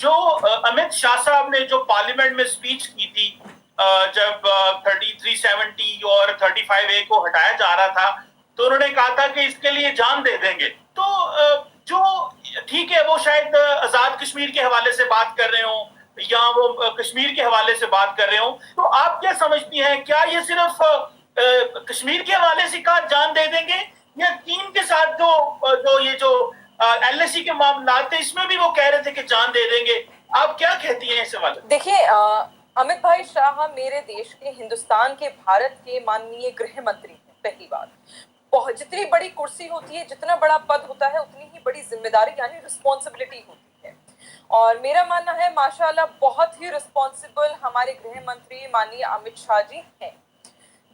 जो अमित शाह साहब ने जो पार्लियामेंट में स्पीच की थी, जब 3370 और 35A को हटाया जा रहा था, तो उन्होंने कहा था कि इसके लिए जान दे देंगे। तो जो ठीक है, वो शायद आजाद कश्मीर के हवाले से बात कर रहे हो या वो कश्मीर के हवाले से बात कर रहे हो, तो आप क्या समझती हैं, क्या ये सिर्फ कश्मीर के हवाले से कहा जान दे देंगे, या चीन के साथ जो LAC के मामला थे इसमें भी वो कह रहे थे कि जान दे देंगे? आप क्या कहती हैं इस सवाल? देखिए अमित भाई शाह मेरे देश के, हिंदुस्तान के, भारत के माननीय गृह मंत्री हैं। पहली बात, जितनी बड़ी कुर्सी होती है, जितना बड़ा पद होता है, उतनी ही बड़ी जिम्मेदारी यानी रिस्पॉन्सिबिलिटी होती है। और मेरा मानना है माशाल्लाह बहुत ही रिस्पॉन्सिबल हमारे गृह मंत्री माननीय अमित शाह जी हैं।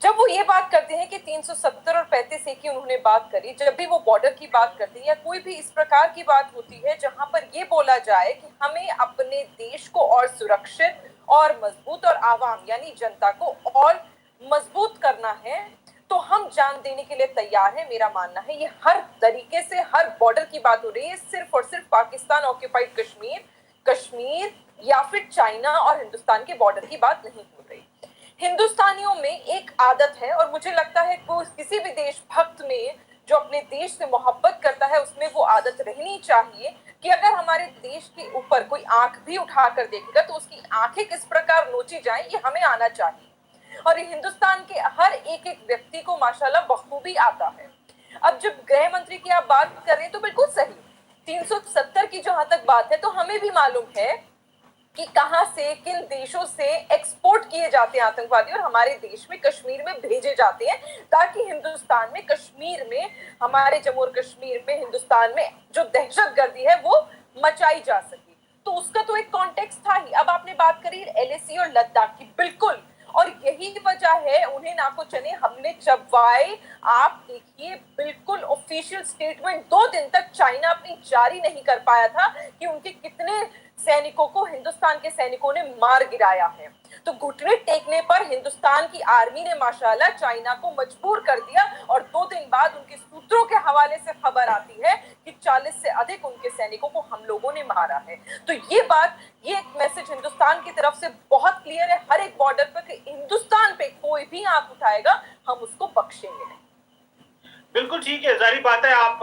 जब वो ये बात करते हैं कि 370 और 35A की उन्होंने बात करी, जब भी वो बॉर्डर की बात करते हैं या कोई भी इस प्रकार की बात होती है जहां पर ये बोला जाए कि हमें अपने देश को और सुरक्षित और मजबूत और आवाम यानी जनता को और मजबूत करना है, तो हम जान देने के लिए तैयार हैं। मेरा मानना है ये हर तरीके से, हर बॉर्डर की बात हो रही है, सिर्फ और सिर्फ पाकिस्तान ऑक्यूपाइड कश्मीर या फिर चाइना और हिंदुस्तान के बॉर्डर की बात नहीं हो रही। हिंदुस्तानियों में एक आदत है, और मुझे लगता है कि किसी भी देशभक्त में जो अपने देश से मोहब्बत करता है उसमें वो आदत रहनी चाहिए कि अगर हमारे देश के ऊपर कोई आंख भी उठाकर देखेगा तो उसकी आंखें किस प्रकार नोची जाएं, ये हमें आना चाहिए। और ये हिंदुस्तान के हर एक एक व्यक्ति को माशाल्लाह बखूबी आता है। अब जब गृह मंत्री की आप बात कर रहे हैं तो बिल्कुल सही, 370 की जहां तक बात है तो हमें भी मालूम है कि कहां से, किन देशों से एक्सपोर्ट किए जाते हैं आतंकवादी और हमारे देश में कश्मीर में भेजे जाते हैं, ताकि हिंदुस्तान में, कश्मीर में, हमारे जम्मू और कश्मीर में, हिंदुस्तान में जो दहशतगर्दी है वो मचाई जा सके। तो उसका तो एक कॉन्टेक्स्ट था ही। अब आपने बात करी LAC और लद्दाख की, बिल्कुल, और यही वजह है उन्हें नाको चने हमने चबवाए। आप देखिए, बिल्कुल ऑफिशियल स्टेटमेंट 2 दिन तक चाइना अपनी जारी नहीं कर पाया था कि उनके कितने सैनिकों को हिंदुस्तान के सैनिकों ने मार गिराया है। तो घुटने टेकने पर हिंदुस्तान की आर्मी ने माशाल्लाह चाइना को मजबूर कर दिया, और 2 दिन बाद उनके सूत्रों के हवाले से खबर आती है कि 40 से अधिक उनके सैनिकों को हम लोगों ने मारा है। तो ये बात, ये एक मैसेज हिंदुस्तान की तरफ से बहुत क्लियर है हर एक बॉर्डर पर कि हिंदुस्तान पे कोई भी आंख उठाएगा हम उसको बख्शेंगे नहीं। बिल्कुल ठीक है, जारी बात है। आप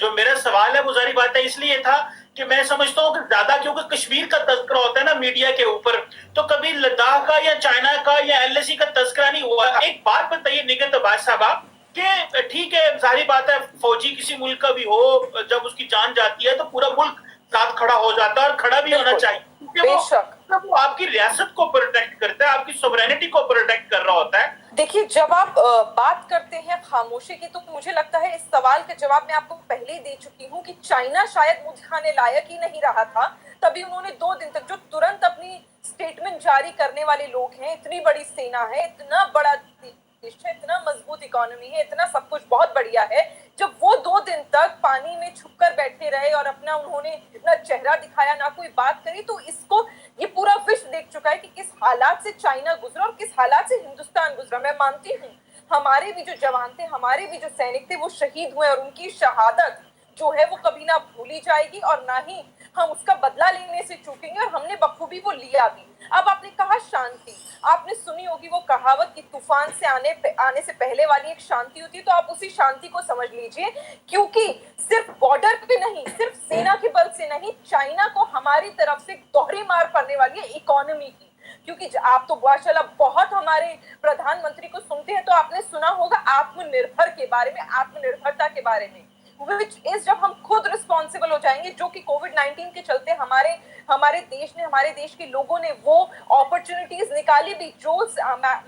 जो मेरा सवाल है वो जारी बात है इसलिए था कि मैं समझता हूँ कि ज्यादा क्योंकि कश्मीर का तस्करा होता है ना मीडिया के ऊपर, तो कभी लद्दाख का या चाइना का या LAC का तस्करा नहीं हुआ। एक बात बताइए निगत अब्बास साहब कि ठीक है, जारी बात है, फौजी किसी मुल्क का भी हो, जब उसकी जान जाती है तो पूरा मुल्क साथ खड़ा हो जाता है और खड़ा भी होना चाहिए, क्योंकि वो आपकी रियासत को प्रोटेक्ट करता है, आपकी सोवरेनिटी को प्रोटेक्ट कर रहा होता है। देखिए, जब आप बात करते हैं खामोशी की, तो मुझे लगता है इस सवाल का जवाब मैं आपको पहले ही दे चुकी हूँ कि चाइना शायद मुंह दिखाने लायक ही नहीं रहा था, तभी उन्होंने 2 दिन तक, जो तुरंत अपनी स्टेटमेंट जारी करने वाले लोग हैं, इतनी बड़ी सेना है, इतना बड़ा देश है, इतना मजबूत इकोनॉमी है, इतना सब कुछ बहुत बढ़िया है, जब वो 2 दिन तक पानी में छुपकर बैठे रहे और अपना उन्होंने ना चेहरा दिखाया ना कोई बात करी, तो इसको ये पूरा विश्व देख चुका है कि किस हालात से चाइना गुजरा और किस हालात से हिंदुस्तान गुजरा। मैं मानती हूँ हमारे भी जो जवान थे, हमारे भी जो सैनिक थे, वो शहीद हुए और उनकी शहादत जो है वो कभी ना भूली जाएगी और ना ही हम उसका बदला लेने से चूकेंगे, और हमने बखूबी वो लिया भी। अब आपने कहा शांति, आपने सुनी होगी वो कहावत कि तूफान से आने से पहले वाली एक शांति होती है, तो आप उसी शांति को समझ लीजिए, क्योंकि सिर्फ बॉर्डर पे नहीं, सिर्फ सेना के बल से नहीं, चाइना को हमारी तरफ से दोहरी मार पड़ने वाली है इकोनॉमी की। क्योंकि आप तो माशाल्लाह बहुत हमारे प्रधानमंत्री को सुनते हैं, तो आपने सुना होगा आत्मनिर्भर के बारे में, आत्मनिर्भरता के बारे में, which is जब हम खुद रिस्पॉन्सिबल हो जाएंगे, जो कि कोविड-19 के चलते हमारे देश ने, हमारे देश के लोगों ने वो अपॉर्चुनिटीज निकाली भी, जो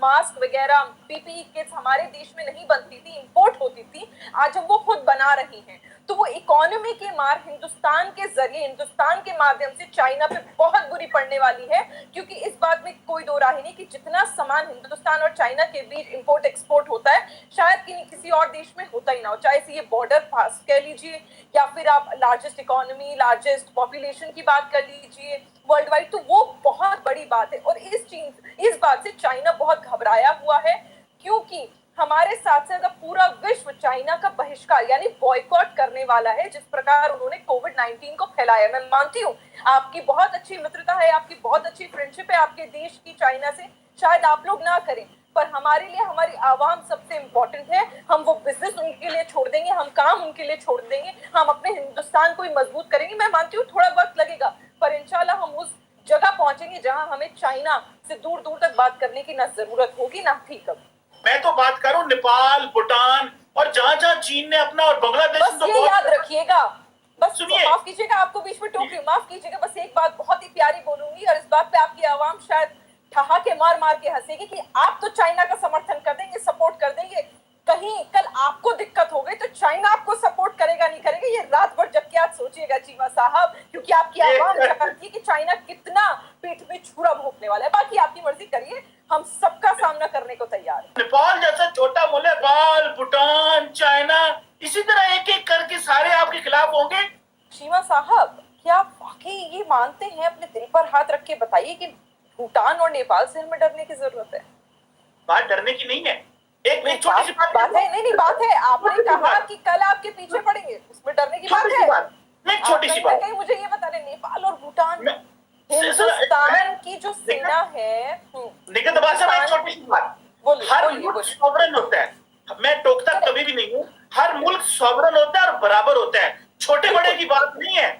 मास्क वगैरह, PPE किट्स हमारे देश में नहीं बनती थी, इंपोर्ट होती थी, आज हम वो खुद बना रही हैं। तो वो इकोनॉमी की मार हिंदुस्तान के जरिए, हिंदुस्तान के माध्यम से चाइना पे बहुत बुरी पड़ने वाली है, क्योंकि इस बात में कोई दो राय नहीं कि जितना सामान हिंदुस्तान और चाइना के बीच इंपोर्ट एक्सपोर्ट होता है, शायद किसी और देश में होता ही ना हो, चाहे से ये बॉर्डर पास कह लीजिए या फिर आप लार्जेस्ट इकोनॉमी, लार्जेस्ट पॉपुलेशन की बात कर लीजिए वर्ल्ड वाइड, तो वो बहुत बड़ी बात है। और इस बात से चाइना बहुत घबराया हुआ है, क्योंकि हमारे साथ साथ अब पूरा विश्व चाइना का बहिष्कार यानी बॉयकॉट करने वाला है, जिस प्रकार उन्होंने कोविड-19 को फैलाया। मैं मानती हूँ आपकी बहुत अच्छी मित्रता है, आपकी बहुत अच्छी फ्रेंडशिप है आपके देश की चाइना से, शायद आप लोग ना करें, पर हमारे लिए हमारी आवाम सबसे इंपॉर्टेंट है। हम वो बिजनेस उनके लिए छोड़ देंगे, हम काम उनके लिए छोड़ देंगे, हम अपने हिंदुस्तान को ही मजबूत करेंगे। मैं मानती हूँ थोड़ा वक्त लगेगा, पर इंशाल्लाह हम उस जगह पहुंचेंगे जहां हमें चाइना से दूर दूर तक बात करने की ना जरूरत होगी ना थी कभी। मैं तो बात करूं नेपाल, भूटान और जहां जहां चीन ने अपना, और बांग्लादेश बस ये याद रखिएगा, बस सुनिए, माफ कीजिएगा, आपको बीच में टोक रही हूँ, माफ कीजिएगा, बस एक बात बहुत ही प्यारी बोलूंगी और इस बात पे आपकी आवाम शायद ठहाके मार मार के हंसेगी कि आप तो चाइना का समर्थन कर देंगे, सपोर्ट कर देंगे, कहीं कल आपको दिक्कत हो गई तो चाइना आपको सपोर्ट करेगा नहीं करेगा, ये रात भर जग के आज सोचिएगा चीमा साहब, क्योंकि आपकी आवाम जानती है कि चाइना कितना पीठ पे छुरा भोंकने वाला है। बाकी आपकी मर्जी करिए, हम सबका सामना करने को तैयार है। नेपाल जैसा छोटा मुल्क, नेपाल, भूटान, चाइना, इसी तरह एक एक करके सारे आपके खिलाफ होंगे। चीमा साहब, क्या आप वाकई ये मानते हैं, अपने दिल पर हाथ रख के बताइए कि भूटान और नेपाल से हमें डरने की जरूरत है? बात डरने की नहीं है, एक छोटी सी बात है, नहीं बात है, आपने कहा कि कल आपके पीछे पड़ेंगे, उसमें डरने की बात है। एक छोटी सी बात, कहीं मुझे ये बता रहे, नेपाल और भूटान, हिंदुस्तान की जो सेना है, निकट भाषा में एक छोटी सी बात, हर मुल्क सॉवरेन होता है, मैं टोकता कभी भी नहीं हूँ, हर मुल्क सॉवरेन होता है और बराबर होता है, छोटे बड़े की बात नहीं है।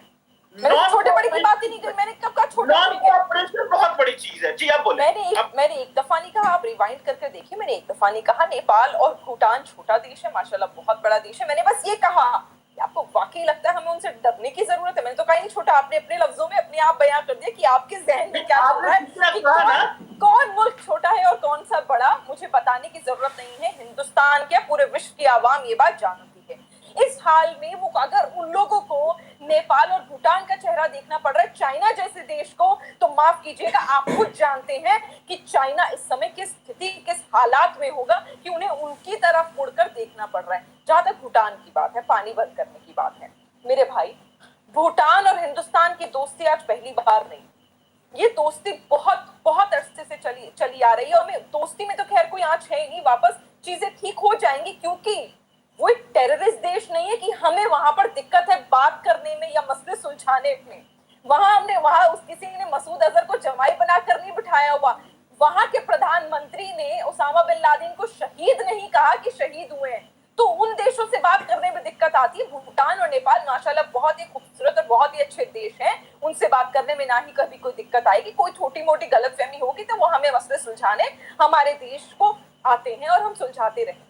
छोटे बड़े की बात ही नहीं करी मैंने, कब कहा छोटे बड़े? बहुत बड़ी चीज है जी, आप बोले। मैंने एक दफा नहीं कहा, आप रिवाइंड करके देखिए, मैंने एक दफा नहीं कहा नेपाल और भूटान छोटा देश है, माशाल्लाह बहुत बड़ा देश है। मैंने बस ये कहा कि आपको वाकई लगता है हमें उनसे डरने की जरूरत है? मैंने तो कहा नहीं छोटा, आपने अपने लफ्जों में अपने आप बयां कर दिया कि आपके जहन में क्या चल रहा है कि कौन मुल्क छोटा है और कौन सा बड़ा। मुझे बताने की जरूरत नहीं है, हिंदुस्तान के पूरे विश्व की आवाम ये बात जानती है। इस हाल में वो अगर उन लोगों को नेपाल और भूटान का चेहरा देखना पड़ रहा है चाइना जैसे देश को, तो माफ कीजिएगा, आप खुद जानते हैं कि चाइना इस समय किस स्थिति, किस हालात में होगा कि उन्हें उनकी तरफ मुड़कर देखना पड़ रहा है। जहां तक भूटान की बात है, पानी बंद करने की बात है, मेरे भाई, भूटान और हिंदुस्तान की दोस्ती आज पहली बार नहीं, ये दोस्ती बहुत बहुत अरसे से चली आ रही है, और दोस्ती में तो खैर कोई आंच है ही नहीं, वापस चीजें ठीक हो जाएंगी, क्योंकि वो एक टेररिस्ट देश नहीं है कि हमें वहां पर दिक्कत है बात करने में या मसले सुलझाने में। वहां उस किसी ने मसूद अजहर को जमाई बनाकर नहीं बिठाया हुआ, वहां के प्रधानमंत्री ने उसामा बिन लादेन को शहीद नहीं कहा कि शहीद हुए हैं। तो उन देशों से बात करने में दिक्कत आती है। भूटान और नेपाल माशाल्लाह बहुत ही खूबसूरत और बहुत ही अच्छे देश हैं, उनसे बात करने में ना ही कभी कोई दिक्कत आएगी। कोई छोटी मोटी गलतफहमी होगी तो वो हमें मसले सुलझाने हमारे देश को आते हैं और हम सुलझाते रहेंगे।